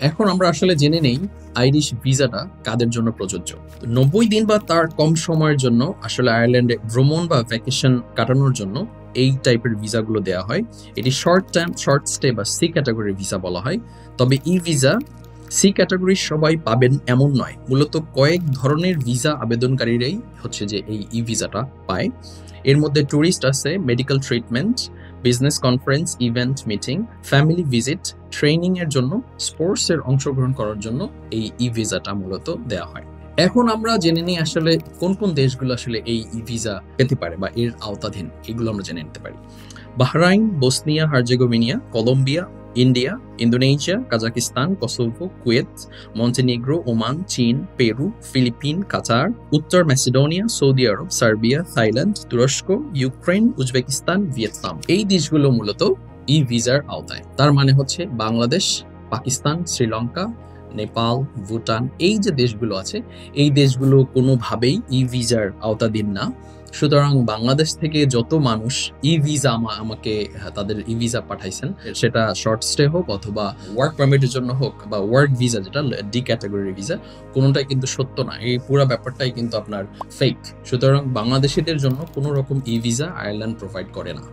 এখন আমরা আসলে জেনে নেই আইরিশ ভিসাটা কাদের জন্য প্রযোজ্য। 90 দিন বা তার কম সময়ের জন্য আসলে আয়ারল্যান্ডে ভ্রমণ বা ভ্যাকেশন কাটানোর জন্য এই টাইপের ভিসাগুলো দেওয়া হয়। এটি শর্ট স্টে বা সি ক্যাটাগরির ভিসা বলা হয়। তবে ই ভিসা সি ক্যাটাগরির সবাই পাবেন এমন নয়, মূলত কয়েক ধরনের ভিসা আবেদনকারীরাই হচ্ছে যে এই ই ভিসাটা পায়। এর মধ্যে ট্যুরিস্ট আছে, medical treatment, business conference, event, meeting, family visit, training এর জন্য, স্পোর্টস এর অংশগ্রহণ করার জন্য এই ই ভিসাটা মূলত দেওয়া হয়। এখন আমরা জেনে নিই আসলে কোন কোন দেশগুলো আসলে এই ই ভিসা পেতে পারে বা এর আওতাধীন, এগুলো আমরা জেনে নিতে পারি। Bahrain, Bosnia Herzegovina, Colombia, India, Indonesia, Kazakhstan, Kosovo, Kuwait, Montenegro, Oman, চীন, পেরু, ফিলিপিন, কাতার, উত্তর Macedonia, Saudi Arab, Serbia, Thailand, তুরস্ক, ইউক্রেন, উজবেকিস্তান, ভিয়েতনাম। এই দেশগুলো মূলত ই ভিসার আওতায়। তার মানে হচ্ছে বাংলাদেশ, পাকিস্তান, শ্রীলঙ্কা, নেপাল, ভুটান, এই যে দেশগুলো আছে এই দেশগুলো কোনোভাবেই ই ভিসার আওতাধীন না। সুতরাং বাংলাদেশ থেকে যত মানুষ ই ভিসা আমাকে তাদের ই ভিসা পাঠাইছেন, সেটা শর্ট স্টে হোক অথবা ওয়ার্ক পারমিটের জন্য হোক বা ওয়ার্ক ভিসা যেটা ডি ক্যাটাগরি ভিসা, কোনোটাই কিন্তু সত্য না। এই পুরো ব্যাপারটাই কিন্তু আপনার ফেক। সুতরাং বাংলাদেশিদের জন্য কোনো রকম ই ভিসা আয়ারল্যান্ড প্রোভাইড করে না।